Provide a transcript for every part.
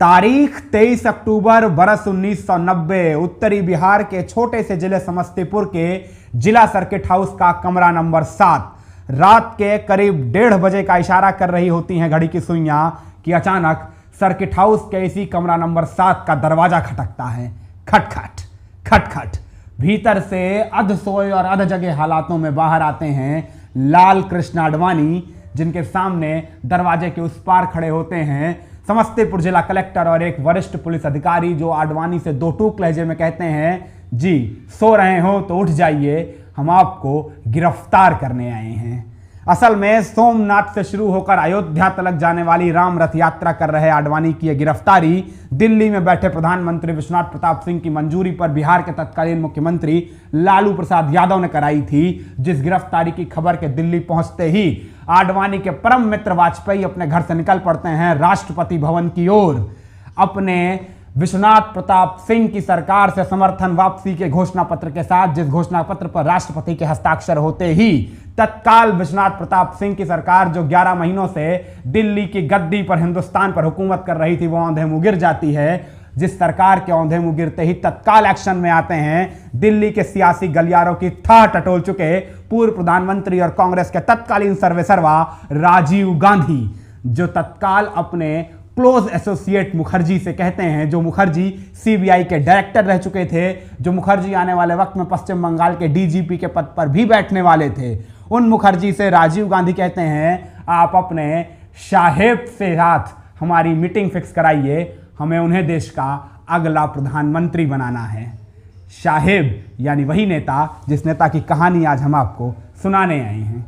तारीख 23 अक्टूबर बरस 1990। उत्तरी बिहार के छोटे से जिले समस्तीपुर के जिला सर्किट हाउस का कमरा नंबर 7। रात के करीब 1:30 बजे का इशारा कर रही होती हैं घड़ी की सुइयां कि अचानक सर्किट हाउस के इसी कमरा नंबर 7 का दरवाजा खटकता है। खटखट खटखट। भीतर से अध सोए और अध जगे हालातों में बाहर आते हैं लाल कृष्ण आडवाणी, जिनके सामने दरवाजे के उस पार खड़े होते हैं समस्तीपुर जिला कलेक्टर और एक वरिष्ठ पुलिस अधिकारी, जो आडवाणी से दो टूक लहजे में कहते हैं, जी सो रहे हो तो उठ जाइए, हम आपको गिरफ्तार करने आए हैं। असल में सोमनाथ से शुरू होकर अयोध्या तक जाने वाली राम रथ यात्रा कर रहे आडवाणी की यह गिरफ्तारी दिल्ली में बैठे प्रधानमंत्री विश्वनाथ प्रताप सिंह की मंजूरी पर बिहार के तत्कालीन मुख्यमंत्री लालू प्रसाद यादव ने कराई थी, जिस गिरफ्तारी की खबर के दिल्ली पहुंचते ही आडवाणी के परम मित्र वाजपेयी अपने घर से निकल पड़ते हैं राष्ट्रपति भवन की ओर। अपने विश्वनाथ प्रताप सिंह की सरकार से समर्थन वापसी के घोषणा पत्र के साथ, जिस घोषणा पत्र पर राष्ट्रपति के हस्ताक्षर होते ही तत्काल विश्वनाथ प्रताप सिंह की सरकार, जो 11 महीनों से दिल्ली की गद्दी पर हिंदुस्तान पर हुकूमत कर रही थी, वो औंधे मुंह गिर जाती है। जिस सरकार के औंधे मुंह गिरते ही तत्काल एक्शन में आते हैं दिल्ली के सियासी गलियारों की थाह टटोल चुके पूर्व प्रधानमंत्री और कांग्रेस के तत्कालीन सर्वेसर्वा राजीव गांधी, जो तत्काल अपने क्लोज एसोसिएट मुखर्जी से कहते हैं, जो मुखर्जी सीबीआई के डायरेक्टर रह चुके थे, जो मुखर्जी आने वाले वक्त में पश्चिम बंगाल के डीजीपी के पद पर भी बैठने वाले थे। उन मुखर्जी से राजीव गांधी कहते हैं, आप अपने साहेब से साथ हमारी मीटिंग फिक्स कराइए, हमें उन्हें देश का अगला प्रधानमंत्री बनाना है। साहेब यानी वही नेता जिस नेता की कहानी आज हम आपको सुनाने आए हैं।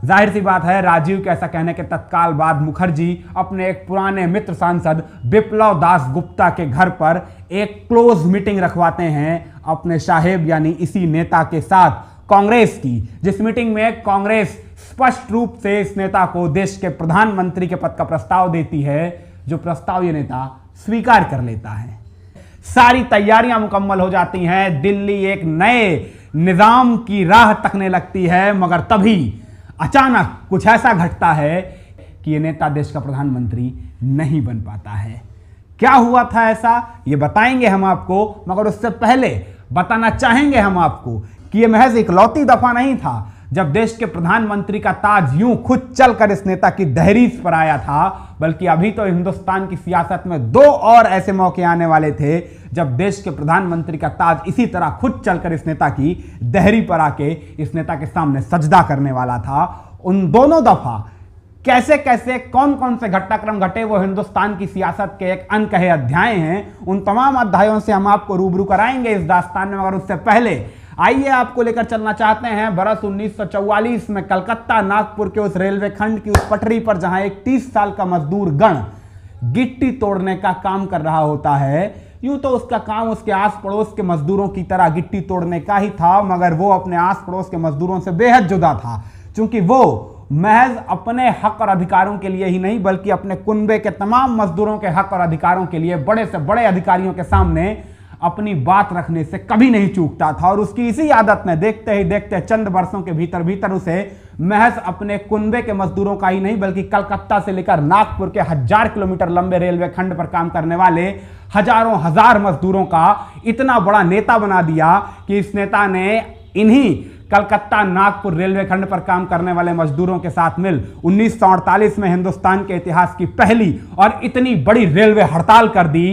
जाहिर सी बात है, राजीव के ऐसा कहने के तत्काल बाद मुखर्जी अपने एक पुराने मित्र सांसद विप्लव दास गुप्ता के घर पर एक क्लोज मीटिंग रखवाते हैं अपने साहेब यानी इसी नेता के साथ कांग्रेस की, जिस मीटिंग में कांग्रेस स्पष्ट रूप से इस नेता को देश के प्रधानमंत्री के पद का प्रस्ताव देती है, जो प्रस्ताव ये नेता स्वीकार कर लेता है। सारी तैयारियां मुकम्मल हो जाती हैं, दिल्ली एक नए निजाम की राह तकने लगती है, मगर तभी अचानक कुछ ऐसा घटता है कि ये नेता देश का प्रधानमंत्री नहीं बन पाता है। क्या हुआ था ऐसा, ये बताएंगे हम आपको, मगर उससे पहले बताना चाहेंगे हम आपको कि यह महज इकलौती दफा नहीं था जब देश के प्रधानमंत्री का ताज यूं खुद चलकर इस नेता की दहलीज पर आया था, बल्कि अभी तो हिंदुस्तान की सियासत में 2 और ऐसे मौके आने वाले थे जब देश के प्रधानमंत्री का ताज इसी तरह खुद चलकर इस नेता की दहरी पर आके इस नेता के सामने सजदा करने वाला था। उन दोनों दफा कैसे कैसे कौन कौन से घटनाक्रम घटे, वो हिंदुस्तान की सियासत के एक अनकहे अध्याय हैं। उन तमाम अध्यायों से हम आपको रूबरू कराएंगे इस दास्तान में, मगर उससे पहले आइए आपको लेकर चलना चाहते हैं बरस 1944 में कलकत्ता नागपुर के उस रेलवे खंड की उस पटरी पर, जहां एक 30 साल का मजदूर गण गिट्टी तोड़ने का काम कर रहा होता है। यूं तो उसका काम उसके आस पड़ोस के मजदूरों की तरह गिट्टी तोड़ने का ही था, मगर वो अपने आस पड़ोस के मजदूरों से बेहद जुदा था, क्योंकि वो महज अपने हक और अधिकारों के लिए ही नहीं, बल्कि अपने कुनबे के तमाम मजदूरों के हक और अधिकारों के लिए बड़े से बड़े अधिकारियों के सामने अपनी बात रखने से कभी नहीं चूकता था। और उसकी इसी आदत ने देखते ही देखते चंद वर्षों के भीतर भीतर उसे महज अपने कुनबे के मजदूरों का ही नहीं, बल्कि कलकत्ता से लेकर नागपुर के 1000 किलोमीटर लंबे रेलवे खंड पर काम करने वाले हजारों हजार मजदूरों का इतना बड़ा नेता बना दिया कि इस नेता ने इन्हीं कलकत्ता नागपुर रेलवे खंड पर काम करने वाले मजदूरों के साथ मिल 1948 में हिंदुस्तान के इतिहास की पहली और इतनी बड़ी रेलवे हड़ताल कर दी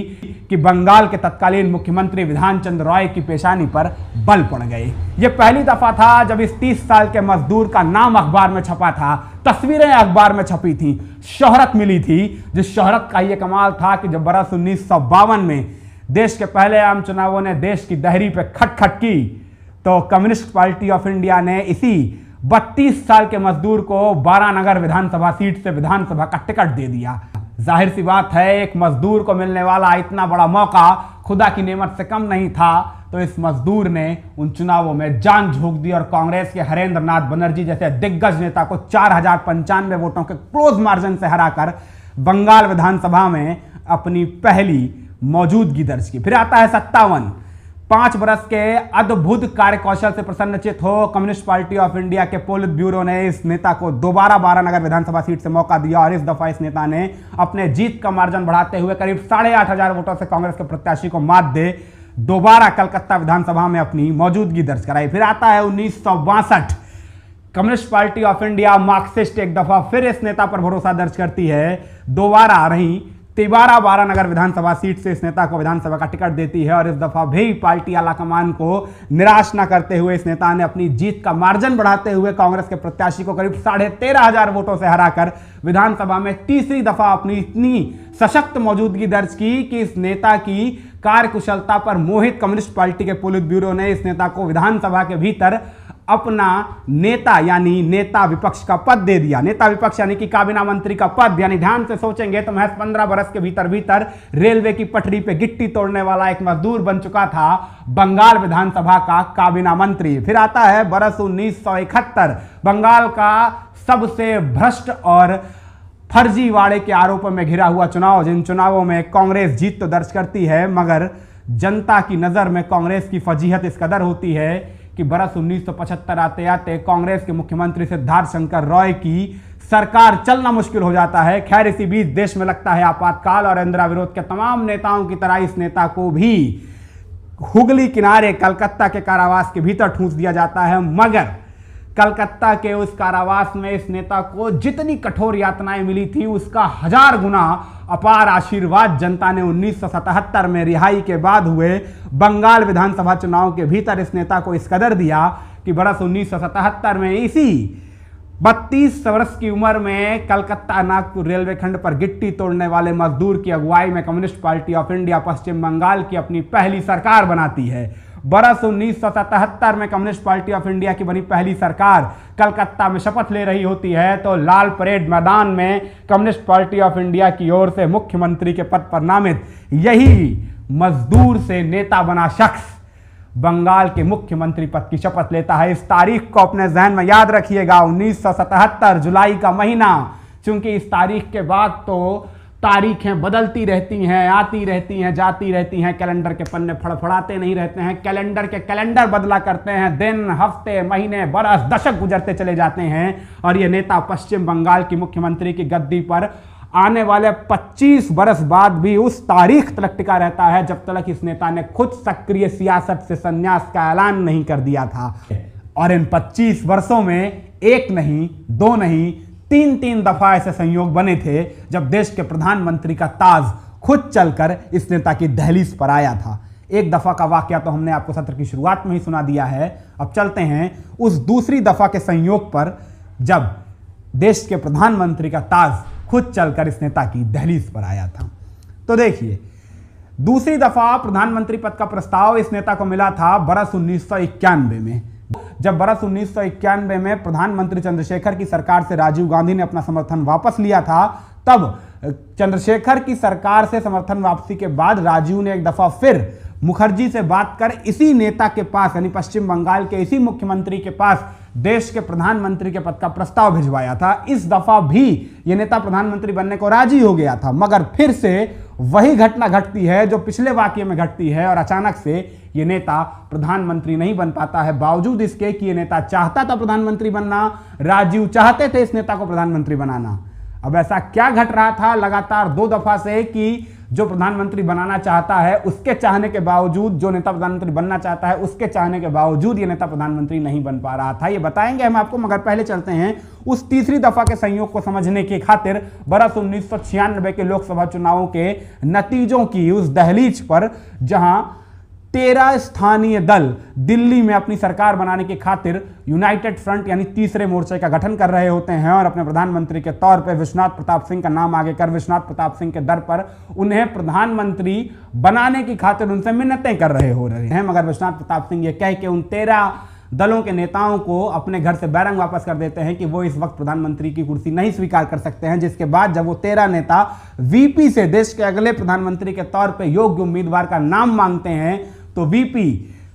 कि बंगाल के तत्कालीन मुख्यमंत्री विधान चंद्र रॉय की पेशानी पर बल पड़ गए। यह पहली दफा था जब इस 30 साल के मजदूर का नाम अखबार में छपा था, तस्वीरें अखबार में छपी थी, शोहरत मिली थी। जिस शोहरत का यह कमाल था कि जब बरस 1952 में देश के पहले आम चुनावों ने देश की दहरी पर खटखट की, तो कम्युनिस्ट पार्टी ऑफ इंडिया ने इसी 32 साल के मजदूर को 12 नगर विधानसभा सीट से विधानसभा का टिकट दे दिया। जाहिर सी बात है, एक मजदूर को मिलने वाला इतना बड़ा मौका खुदा की नेमत से कम नहीं था, तो इस मजदूर ने उन चुनावों में जान झोंक दी और कांग्रेस के हरेंद्र नाथ बनर्जी जैसे दिग्गज नेता को 4095 वोटों के क्लोज मार्जिन से हराकर बंगाल विधानसभा में अपनी पहली मौजूदगी दर्ज की। फिर आता है 57। 5 बरस के अद्भुत कार्यकौशल से प्रसन्नचित हो कम्युनिस्ट पार्टी ऑफ इंडिया के पोलित ब्यूरो ने इस नेता को दोबारा बारानगर विधानसभा सीट से मौका दिया और इस दफा इस नेता ने अपने जीत का मार्जिन बढ़ाते हुए करीब 8,500 वोटों से कांग्रेस के प्रत्याशी को मात दे दोबारा कलकत्ता विधानसभा में अपनी मौजूदगी दर्ज कराई। फिर आता है 1962, communist party of India Marxist एक दफा फिर इस नेता पर भरोसा दर्ज करती है, दोबारा रही तिबारा बारानगर विधानसभा सीट से इस नेता को विधानसभा का टिकट देती है और इस दफा भी पार्टी आलाकमान को निराश न करते हुए इस नेता ने अपनी जीत का मार्जिन बढ़ाते हुए कांग्रेस के प्रत्याशी को करीब 13,500 वोटों से हराकर विधानसभा में तीसरी दफा अपनी इतनी सशक्त मौजूदगी दर्ज की कि इस नेता की कार्यकुशलता पर मोहित कम्युनिस्ट पार्टी के पोलित ब्यूरो ने इस नेता को विधानसभा के भीतर अपना नेता यानी नेता विपक्ष का पद दे दिया। नेता विपक्ष यानी कि काबीना मंत्री का पद, यानी ध्यान से सोचेंगे तो महज 15 बरस के भीतर रेलवे की पटरी पे गिट्टी तोड़ने वाला एक मजदूर बन चुका था बंगाल विधानसभा का काबीना मंत्री। फिर आता है बरस 1971, बंगाल का सबसे भ्रष्ट और फर्जीवाड़े के आरोपों में घिरा हुआ चुनाव, जिन चुनावों में कांग्रेस जीत तो दर्ज करती है मगर जनता की नजर में कांग्रेस की फजीहत इस कदर होती है कि बरस 1975 आते आते कांग्रेस के मुख्यमंत्री सिद्धार्थ शंकर रॉय की सरकार चलना मुश्किल हो जाता है। खैर इसी बीच देश में लगता है आपातकाल और इंदिरा विरोध के तमाम नेताओं की तरह इस नेता को भी हुगली किनारे कलकत्ता के कारावास के भीतर ठूंस दिया जाता है, मगर कलकत्ता के उस कारावास में इस नेता को जितनी कठोर यातनाएं मिली थी उसका 1000 गुना अपार आशीर्वाद जनता ने 1977 में रिहाई के बाद हुए बंगाल विधानसभा चुनाव के भीतर इस नेता को इस कदर दिया कि बरस 1977 में इसी 32 वर्ष की उम्र में कलकत्ता नागपुर रेलवे खंड पर गिट्टी तोड़ने वाले मजदूर की अगुवाई में कम्युनिस्ट पार्टी ऑफ इंडिया पश्चिम बंगाल की अपनी पहली सरकार बनाती है। बरस 1977 में कम्युनिस्ट पार्टी ऑफ इंडिया की बनी पहली सरकार कलकत्ता में शपथ ले रही होती है तो लाल परेड मैदान में कम्युनिस्ट पार्टी ऑफ इंडिया की ओर से मुख्यमंत्री के पद पर नामित यही मजदूर से नेता बना शख्स बंगाल के मुख्यमंत्री पद की शपथ लेता है। इस तारीख को अपने जहन में याद रखिएगा, 1977 जुलाई का महीना, क्योंकि इस तारीख के बाद तो तारीखें बदलती रहती हैं, आती रहती हैं, जाती रहती हैं, कैलेंडर के पन्ने फड़फड़ाते नहीं रहते हैं, कैलेंडर के कैलेंडर बदला करते हैं, दिन, हफ्ते, महीने, बरस, दशक गुजरते चले जाते हैं और ये नेता पश्चिम बंगाल की मुख्यमंत्री की गद्दी पर आने वाले 25 बरस बाद भी उस तारीख तक टिका रहता है जब तक इस नेता ने खुद सक्रिय सियासत से संन्यास का ऐलान नहीं कर दिया था। और इन 25 वर्षों में एक नहीं, दो नहीं, 3 दफा ऐसे संयोग बने थे जब देश के प्रधानमंत्री का ताज खुद चलकर इस नेता की दहलीज पर आया था। एक दफा का वाकया तो हमने आपको सत्र की शुरुआत में ही सुना दिया है। अब चलते हैं उस दूसरी दफा के संयोग पर जब देश के प्रधानमंत्री का ताज खुद चलकर इस नेता की दहलीज पर आया था। तो देखिए, दूसरी दफा प्रधानमंत्री पद का प्रस्ताव इस नेता को मिला था बरस 1991 में। जब बरस 1991 में प्रधानमंत्री चंद्रशेखर की सरकार से राजीव गांधी ने अपना समर्थन वापस लिया था, तब चंद्रशेखर की सरकार से समर्थन वापसी के बाद राजीव ने एक दफा फिर मुखर्जी से बात कर इसी नेता के पास यानी पश्चिम बंगाल के इसी मुख्यमंत्री के पास देश के प्रधानमंत्री के पद का प्रस्ताव भिजवाया था। इस दफा भी यह नेता प्रधानमंत्री बनने को राजी हो गया था, मगर फिर से वही घटना घटती है जो पिछले वाकये में घटती है और अचानक से यह नेता प्रधानमंत्री नहीं बन पाता है, बावजूद इसके कि यह नेता चाहता था प्रधानमंत्री बनना, राजीव चाहते थे इस नेता को प्रधानमंत्री बनाना। अब ऐसा क्या घट रहा था लगातार 2 दफा से कि जो प्रधानमंत्री बनाना चाहता है उसके चाहने के बावजूद, जो नेता प्रधानमंत्री बनना चाहता है उसके चाहने के बावजूद ये नेता प्रधानमंत्री नहीं बन पा रहा था। ये बताएंगे हम आपको, मगर पहले चलते हैं उस तीसरी दफा के संयोग को समझने की खातिर बरस 1996 के लोकसभा चुनावों के नतीजों की उस दहलीज पर जहां 13 स्थानीय दल दिल्ली में अपनी सरकार बनाने की खातिर यूनाइटेड फ्रंट यानी तीसरे मोर्चे का गठन कर रहे होते हैं और अपने प्रधानमंत्री के तौर पर विश्वनाथ प्रताप सिंह का नाम आगे कर विश्वनाथ प्रताप सिंह के दर पर उन्हें प्रधानमंत्री बनाने की खातिर उनसे मिन्नतें कर रहे हैं, मगर विश्वनाथ प्रताप सिंह ये कह के उन 13 दलों के नेताओं को अपने घर से बैरंग वापस कर देते हैं कि वो इस वक्त प्रधानमंत्री की कुर्सी नहीं स्वीकार कर सकते हैं। जिसके बाद जब वो 13 नेता वीपी से देश के अगले प्रधानमंत्री के तौर पर योग्य उम्मीदवार का नाम मांगते हैं तो वीपी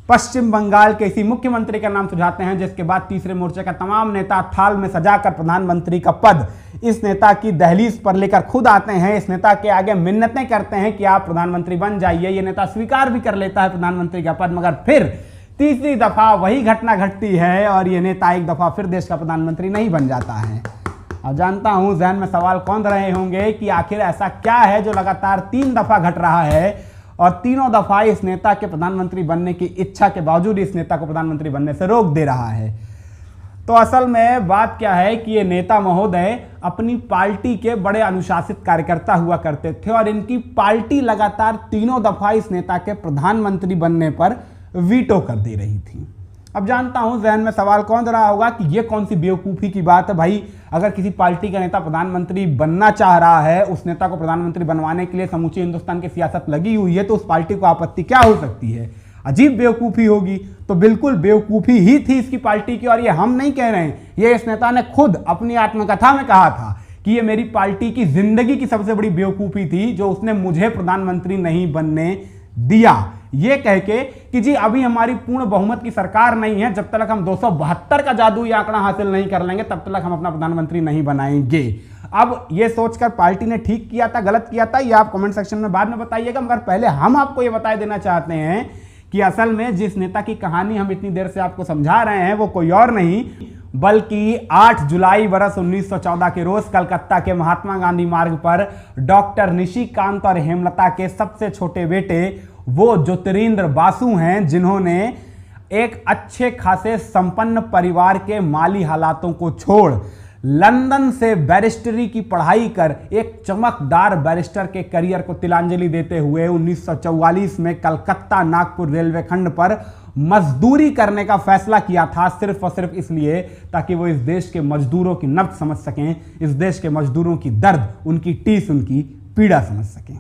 पश्चिम बंगाल के इसी मुख्यमंत्री का नाम सुझाते हैं, जिसके बाद तीसरे मोर्चे का तमाम नेता थाल में सजाकर प्रधानमंत्री का पद इस नेता की दहलीज पर लेकर खुद आते हैं। इस नेता के आगे मिन्नतें करते हैं कि आप प्रधानमंत्री बन जाइए। ये नेता स्वीकार भी कर लेता है प्रधानमंत्री का पद, मगर फिर तीसरी दफा वही घटना घटती है और ये नेता एक दफा फिर देश का प्रधानमंत्री नहीं बन जाता है। अब जानता हूं जहन में सवाल कौन रहे होंगे कि आखिर ऐसा क्या है जो लगातार 3 दफा घट रहा है और तीनों दफा इस नेता के प्रधानमंत्री बनने की इच्छा के बावजूद इस नेता को प्रधानमंत्री बनने से रोक दे रहा है। तो असल में बात क्या है कि ये नेता महोदय अपनी पार्टी के बड़े अनुशासित कार्यकर्ता हुआ करते थे और इनकी पार्टी लगातार तीनों दफा इस नेता के प्रधानमंत्री बनने पर वीटो कर दे रही थी। अब जानता हूं जहन में सवाल कौन रहा होगा कि ये कौन सी बेवकूफ़ी की बात है भाई। अगर किसी पार्टी का नेता प्रधानमंत्री बनना चाह रहा है, उस नेता को प्रधानमंत्री बनवाने के लिए समूचे हिंदुस्तान की सियासत लगी हुई है, तो उस पार्टी को आपत्ति क्या हो सकती है? अजीब बेवकूफ़ी होगी। तो बिल्कुल बेवकूफ़ी ही थी इसकी पार्टी की, और ये हम नहीं कह रहे हैं, ये इस नेता ने खुद अपनी आत्मकथा में कहा था कि ये मेरी पार्टी की जिंदगी की सबसे बड़ी बेवकूफ़ी थी जो उसने मुझे प्रधानमंत्री नहीं बनने दिया। ये कह के कि जी अभी हमारी पूर्ण बहुमत की सरकार नहीं है, जब तक हम 272 का जादुई आंकड़ा हासिल नहीं कर लेंगे तब तक हम अपना प्रधानमंत्री नहीं बनाएंगे। अब ये सोचकर पार्टी ने ठीक किया था, गलत किया था, ये आप कमेंट सेक्शन में बाद में बताइएगा, मगर पहले हम आपको ये बता देना चाहते हैं कि असल में जिस नेता की कहानी हम इतनी देर से आपको समझा रहे हैं वो कोई और नहीं बल्कि 8 जुलाई वर्ष 1914 के रोज कलकत्ता के महात्मा गांधी मार्ग पर डॉक्टर निशिकांत और हेमलता के सबसे छोटे बेटे वो ज्योतिरिंद्र बासु हैं, जिन्होंने एक अच्छे खासे संपन्न परिवार के माली हालातों को छोड़ लंदन से बैरिस्टरी की पढ़ाई कर एक चमकदार बैरिस्टर के करियर को तिलांजलि देते हुए 1944 में कलकत्ता नागपुर रेलवे खंड पर मजदूरी करने का फैसला किया था, सिर्फ और सिर्फ इसलिए ताकि वो इस देश के मजदूरों की नब्ज समझ सकें, इस देश के मजदूरों की दर्द, उनकी टीस, उनकी पीड़ा समझ सकें।